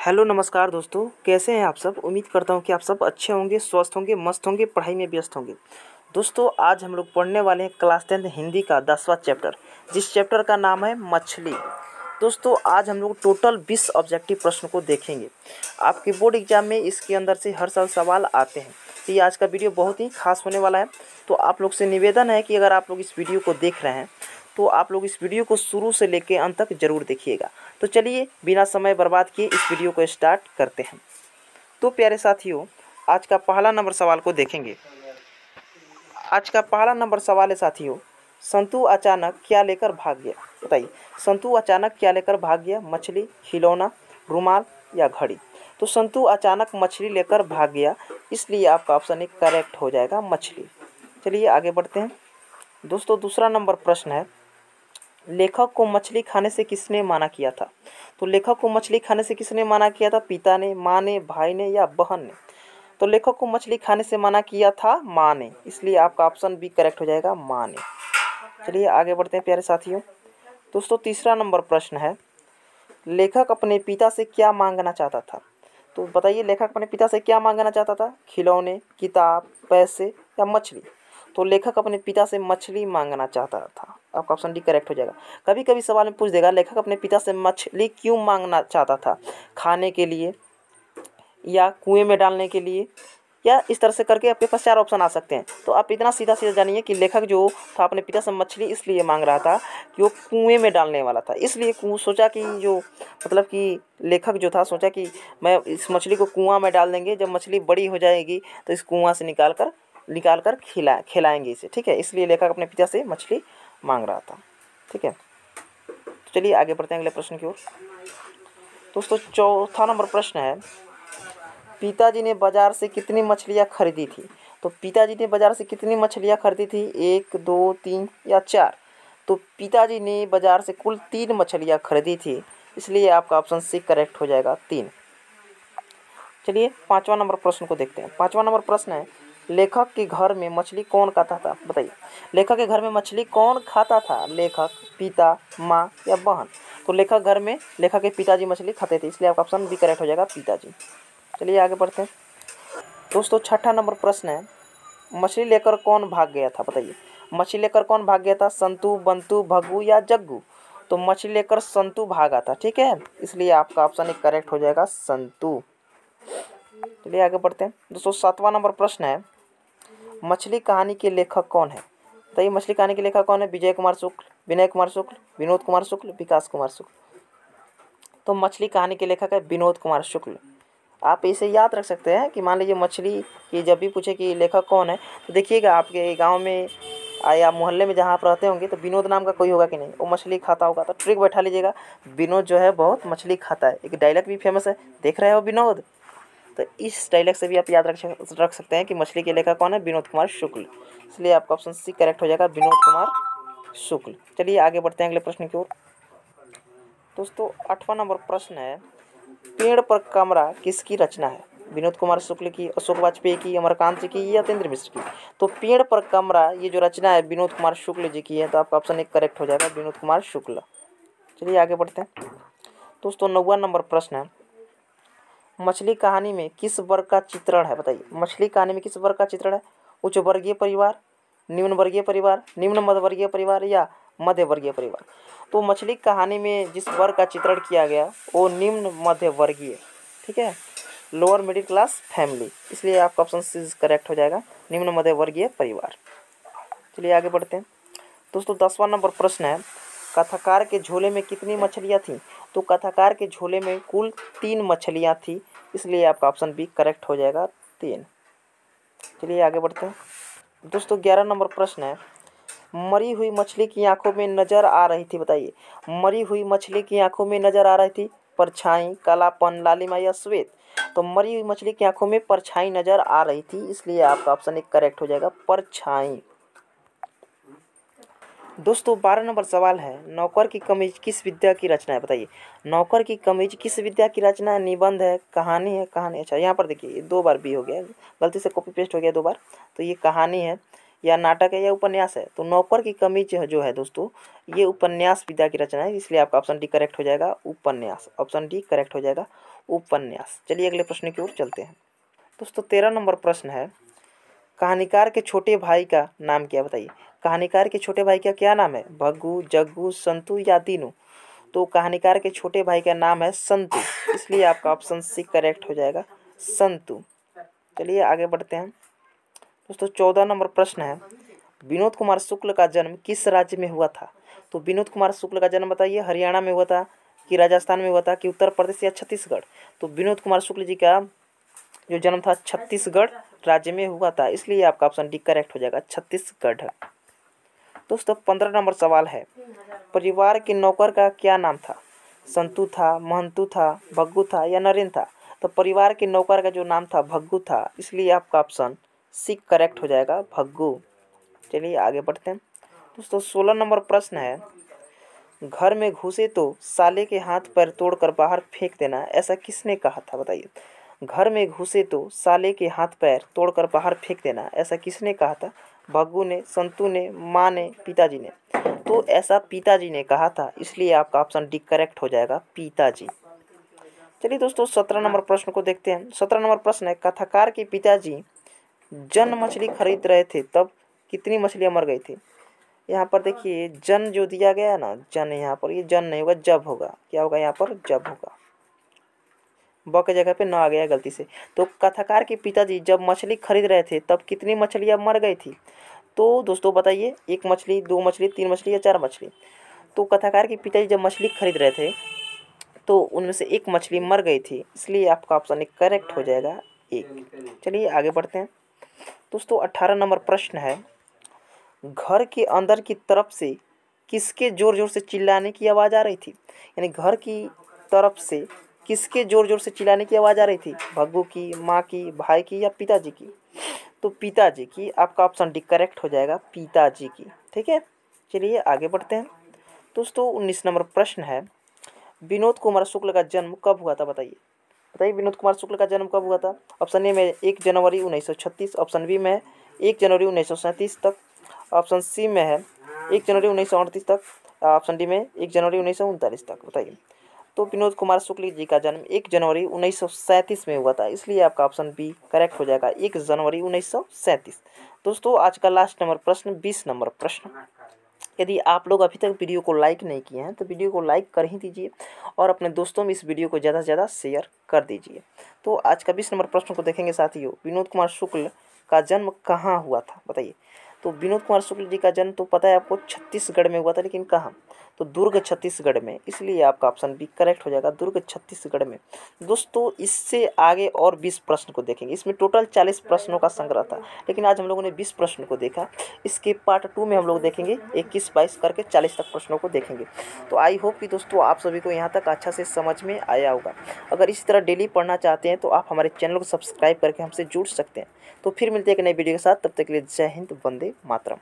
Hello नमस्कार दोस्तों, कैसे हैं आप सब। उम्मीद करता हूं कि आप सब अच्छे होंगे, स्वस्थ होंगे, मस्त होंगे, पढ़ाई में व्यस्त होंगे। दोस्तों आज हम लोग पढ़ने वाले हैं क्लास 10 हिंदी का 10वां चैप्टर, जिस चैप्टर का नाम है मछली। दोस्तों आज हम लोग टोटल 20 ऑब्जेक्टिव प्रश्न को देखेंगे। आपके बोर्ड एग्जाम में इसके अंदर से हर साल सवाल आते हैं, तो ये आज का वीडियो बहुत ही खास होने वाला है। तो आप लोग से निवेदन है कि अगर आप लोग इस वीडियो को देख रहे हैं तो आप लोग इस वीडियो को शुरू से लेकर अंत तक जरूर देखिएगा। तो चलिए बिना समय बर्बाद किए इस वीडियो को स्टार्ट करते हैं। तो प्यारे साथियों, आज का पहला नंबर सवाल को देखेंगे। आज का पहला नंबर सवाल है साथियों, संतू अचानक क्या लेकर भाग गया। बताइए, संतू अचानक क्या लेकर भाग गया। मछली, खिलौना, रुमाल या घड़ी। तो संतू अचानक मछली लेकर भाग गया, इसलिए आपका ऑप्शन एक करेक्ट हो जाएगा, मछली। चलिए आगे बढ़ते हैं। दोस्तों दूसरा नंबर प्रश्न है, लेखक को मछली खाने से किसने मना किया था। तो लेखक को मछली खाने से किसने मना किया था। पिता ने, माँ ने, भाई ने या बहन ने। तो लेखक को मछली खाने से मना किया था माँ ने, इसलिए आपका ऑप्शन भी करेक्ट हो जाएगा, माँ ने। चलिए आगे बढ़ते हैं प्यारे साथियों। दोस्तों तीसरा नंबर प्रश्न है, लेखक अपने पिता से क्या मांगना चाहता था। तो बताइए, लेखक अपने पिता से क्या मांगना चाहता था। खिलौने, किताब, पैसे या मछली। तो लेखक अपने पिता से मछली मांगना चाहता था, आपका ऑप्शन डी करेक्ट हो जाएगा। कभी कभी सवाल में पूछ देगा, लेखक अपने पिता से मछली क्यों मांगना चाहता था। खाने के लिए, या कुएं में डालने के लिए, या इस तरह से करके आपके पास 4 ऑप्शन आ सकते हैं। तो आप इतना सीधा सीधा जानिए कि लेखक जो था अपने पिता से मछली इसलिए मांग रहा था कि वो कुएं में डालने वाला था, इसलिए सोचा कि जो मतलब कि लेखक जो था सोचा कि मैं इस मछली को कुआं में डाल देंगे, जब मछली बड़ी हो जाएगी तो इस कुआं से निकाल कर खिलाएंगे इसे। ठीक है, इसलिए लेखक अपने पिता से मछली मांग रहा था। ठीक है, तो चलिए आगे बढ़ते हैं अगले प्रश्न की ओर। दोस्तों चौथा नंबर प्रश्न है, पिताजी ने बाजार से कितनी मछलियाँ खरीदी थी। तो पिताजी ने बाजार से कितनी मछलियाँ खरीदी थी। 1, 2, 3 या 4। तो पिताजी ने बाजार से कुल 3 मछलियाँ खरीदी थी, इसलिए आपका ऑप्शन सी करेक्ट हो जाएगा, 3। चलिए 5वां नंबर प्रश्न को देखते हैं। 5वां नंबर प्रश्न है, लेखक के घर में मछली कौन खाता था। बताइए, लेखक के घर में मछली कौन खाता था। लेखक, पिता, माँ या बहन। तो लेखक के पिताजी मछली खाते थे, इसलिए आपका ऑप्शन बी करेक्ट हो जाएगा, पिताजी। चलिए आगे बढ़ते हैं। दोस्तों 6ठा नंबर प्रश्न है, मछली लेकर कौन भाग गया था। बताइए, मछली लेकर कौन भाग गया था। संतू, बंतू, भग्गू या जग्गू। तो मछली लेकर संतू भागा था। ठीक है, इसलिए आपका ऑप्शन एक करेक्ट हो जाएगा, संतू। चलिए आगे बढ़ते हैं। दोस्तों 7वां नंबर प्रश्न है, मछली कहानी के लेखक कौन है। बताइए, मछली कहानी के लेखक कौन है। विजय कुमार शुक्ल, विनय कुमार शुक्ल, विनोद कुमार शुक्ल, विकास कुमार शुक्ल। तो मछली कहानी के लेखक है विनोद कुमार शुक्ल। आप इसे याद रख सकते हैं कि मान लीजिए मछली की जब भी पूछे कि लेखक कौन है, तो देखिएगा आपके गांव में या मोहल्ले में जहाँ आप रहते होंगे तो विनोद नाम का कोई होगा कि नहीं, वो मछली खाता होगा। तो ट्रिक बैठा लीजिएगा, विनोद जो है बहुत मछली खाता है। एक डायलॉग भी फेमस है, देख रहे हो विनोद। तो इस डायलॉग से भी आप याद रख सकते हैं कि मछली के लेखक कौन है, विनोद कुमार शुक्ल। इसलिए आपका ऑप्शन सी करेक्ट हो जाएगा, विनोद कुमार शुक्ल। चलिए आगे बढ़ते हैं अगले प्रश्न की ओर। दोस्तों 8वां नंबर प्रश्न है, पेड़ पर कमरा किसकी रचना है। विनोद कुमार शुक्ल की, अशोक वाजपेयी की, अमरकांत जी की या यतेंद्र मिश्र की। तो पेड़ पर कमरा ये जो रचना है विनोद कुमार शुक्ल जी की है, तो आपका ऑप्शन एक करेक्ट हो जाएगा, विनोद कुमार शुक्ल। चलिए आगे बढ़ते हैं। दोस्तों 9वां नंबर प्रश्न है, मछली कहानी में किस वर्ग का चित्रण है। बताइए, मछली कहानी में किस वर्ग का चित्रण है। उच्च वर्गीय परिवार, निम्न वर्गीय परिवार, निम्न मध्य वर्गीय परिवार या मध्य वर्गीय परिवार। तो मछली कहानी में जिस वर्ग का चित्रण किया गया वो निम्न मध्य वर्गीय, ठीक है, लोअर मिडिल क्लास फैमिली, इसलिए आपका ऑप्शन सी करेक्ट हो जाएगा, निम्न मध्य वर्गीय परिवार। चलिए आगे बढ़ते हैं। दोस्तों 10वां नंबर प्रश्न है, कथाकार के झोले में कितनी मछलियाँ थीं। तो कथाकार के झोले में कुल 3 मछलियाँ थी, इसलिए आपका ऑप्शन बी करेक्ट हो जाएगा, 3। चलिए आगे बढ़ते हैं। दोस्तों 11 नंबर प्रश्न है, मरी हुई मछली की आंखों में नजर आ रही थी। बताइए, मरी हुई मछली की आंखों में नजर आ रही थी परछाई, कालापन, लालिमा या श्वेत। तो मरी हुई मछली की आंखों में परछाई नजर आ रही थी, इसलिए आपका ऑप्शन एक करेक्ट हो जाएगा, परछाई। दोस्तों 12 नंबर सवाल है, नौकर की कमीज किस विद्या की रचना है। बताइए, नौकर की कमीज किस विद्या की रचना है। निबंध है, कहानी है, कहानी। अच्छा यहाँ पर देखिए 2 बार बी हो गया, गलती से कॉपी पेस्ट हो गया 2 बार। तो ये कहानी है या नाटक है या उपन्यास है। तो नौकर की कमीज जो है दोस्तों, ये उपन्यास विद्या की रचना है, इसलिए आपका ऑप्शन डी करेक्ट हो जाएगा, उपन्यास। ऑप्शन डी करेक्ट हो जाएगा, उपन्यास। चलिए अगले प्रश्न की ओर चलते हैं। दोस्तों 13 नंबर प्रश्न है, कहानीकार के छोटे भाई का नाम क्या, बताइए। कहानीकार के छोटे भाई का क्या नाम है? भग्गू, जग्गू, संतू या दीनू? तो कहानीकार के छोटे भाई का नाम है संतू, इसलिए आपका ऑप्शन सी करेक्ट हो जाएगा, संतू। चलिए आगे बढ़ते हैं। दोस्तों 14 नंबर प्रश्न है, विनोद कुमार शुक्ल का जन्म किस राज्य में हुआ था? तो विनोद कुमार शुक्ल का जन्म बताइए, हरियाणा में हुआ था कि राजस्थान में हुआ था कि उत्तर प्रदेश या छत्तीसगढ़? तो विनोद कुमार शुक्ल जी का जो जन्म था छत्तीसगढ़ राज्य में हुआ था, इसलिए आपका ऑप्शन डी करेक्ट हो जाएगा, छत्तीसगढ़। दोस्तों 15 नंबर सवाल है, परिवार के नौकर का क्या नाम था? संतू था, महंतू था, भग्गू था या नरेंद्र था? तो परिवार के नौकर का जो नाम था भग्गू था, इसलिए आपका ऑप्शन सी करेक्ट हो जाएगा, भग्गू। चलिए आगे बढ़ते हैं। दोस्तों 16 नंबर प्रश्न है, घर में घुसे तो साले के हाथ पैर तोड़कर बाहर फेंक देना, ऐसा किसने कहा था, बताइए। घर में घुसे तो साले के हाथ पैर तोड़कर बाहर फेंक देना, ऐसा किसने कहा था? भग्गू ने, संतू ने, माँ ने, पिताजी ने? तो ऐसा पिताजी ने कहा था, इसलिए आपका ऑप्शन डी करेक्ट हो जाएगा, पिताजी। चलिए दोस्तों 17 नंबर प्रश्न को देखते हैं। 17 नंबर प्रश्न है, कथाकार के पिताजी जन मछली खरीद रहे थे तब कितनी मछलियाँ मर गई थी? यहाँ पर देखिए जन जो दिया गया है ना, जन, यहाँ पर ये जन नहीं होगा, जब होगा। क्या होगा यहाँ पर? जब होगा। ब के जगह पे न आ गया गलती से। तो कथाकार के पिताजी जब मछली खरीद रहे थे तब कितनी मछलियाँ मर गई थी? तो दोस्तों बताइए, एक मछली, दो मछली, तीन मछली या चार मछली? तो कथाकार के पिताजी जब मछली खरीद रहे थे तो उनमें से एक मछली मर गई थी, इसलिए आपका ऑप्शन एक करेक्ट हो जाएगा, एक। चलिए आगे बढ़ते हैं। दोस्तों 18 नंबर प्रश्न है, घर के अंदर की तरफ से किसके जोर जोर से चिल्लाने की आवाज़ आ रही थी? यानी घर की तरफ से किसके जोर जोर से चिल्लाने की आवाज़ आ रही थी? भग्गू की, माँ की, भाई की या पिताजी की? तो पिताजी की, आपका ऑप्शन डी करेक्ट हो जाएगा, पिताजी की। ठीक है, चलिए आगे बढ़ते हैं। दोस्तों 19 नंबर प्रश्न है, विनोद कुमार शुक्ल का जन्म कब हुआ था, बताइए। बताइए विनोद कुमार शुक्ल का जन्म कब हुआ था? ऑप्शन ए में 1 जनवरी 1936, ऑप्शन बी में 1 जनवरी 1937 तक, ऑप्शन सी में है 1 जनवरी 1938 तक, ऑप्शन डी में 1 जनवरी 1939 तक, बताइए। तो विनोद कुमार शुक्ल जी का जन्म 1 जनवरी 1937 में हुआ था, इसलिए आपका ऑप्शन बी करेक्ट हो जाएगा, 1 जनवरी 1937। दोस्तों आज का लास्ट नंबर प्रश्न, 20 नंबर प्रश्न। यदि आप लोग अभी तक वीडियो को लाइक नहीं किए हैं तो वीडियो को लाइक कर ही दीजिए और अपने दोस्तों में इस वीडियो को ज़्यादा से ज़्यादा शेयर कर दीजिए। तो आज का 20 नंबर प्रश्न को देखेंगे साथियों, विनोद कुमार शुक्ल का जन्म कहाँ हुआ था, बताइए। तो विनोद कुमार शुक्ल जी का जन्म तो पता है आपको छत्तीसगढ़ में हुआ था, लेकिन कहाँ? तो दुर्ग छत्तीसगढ़ में, इसलिए आपका ऑप्शन बी करेक्ट हो जाएगा, दुर्ग छत्तीसगढ़ में। दोस्तों इससे आगे और 20 प्रश्न को देखेंगे, इसमें टोटल 40 प्रश्नों का संग्रह था, लेकिन आज हम लोगों ने 20 प्रश्न को देखा। इसके पार्ट 2 में हम लोग देखेंगे 21-22 करके 40 तक प्रश्नों को देखेंगे। तो आई होप कि दोस्तों आप सभी को यहाँ तक अच्छा से समझ में आया होगा। अगर इस तरह डेली पढ़ना चाहते हैं तो आप हमारे चैनल को सब्सक्राइब करके हमसे जुड़ सकते हैं। तो फिर मिलते हैं एक नई वीडियो के साथ, तब तक के लिए जय हिंद, वंदे मातरम।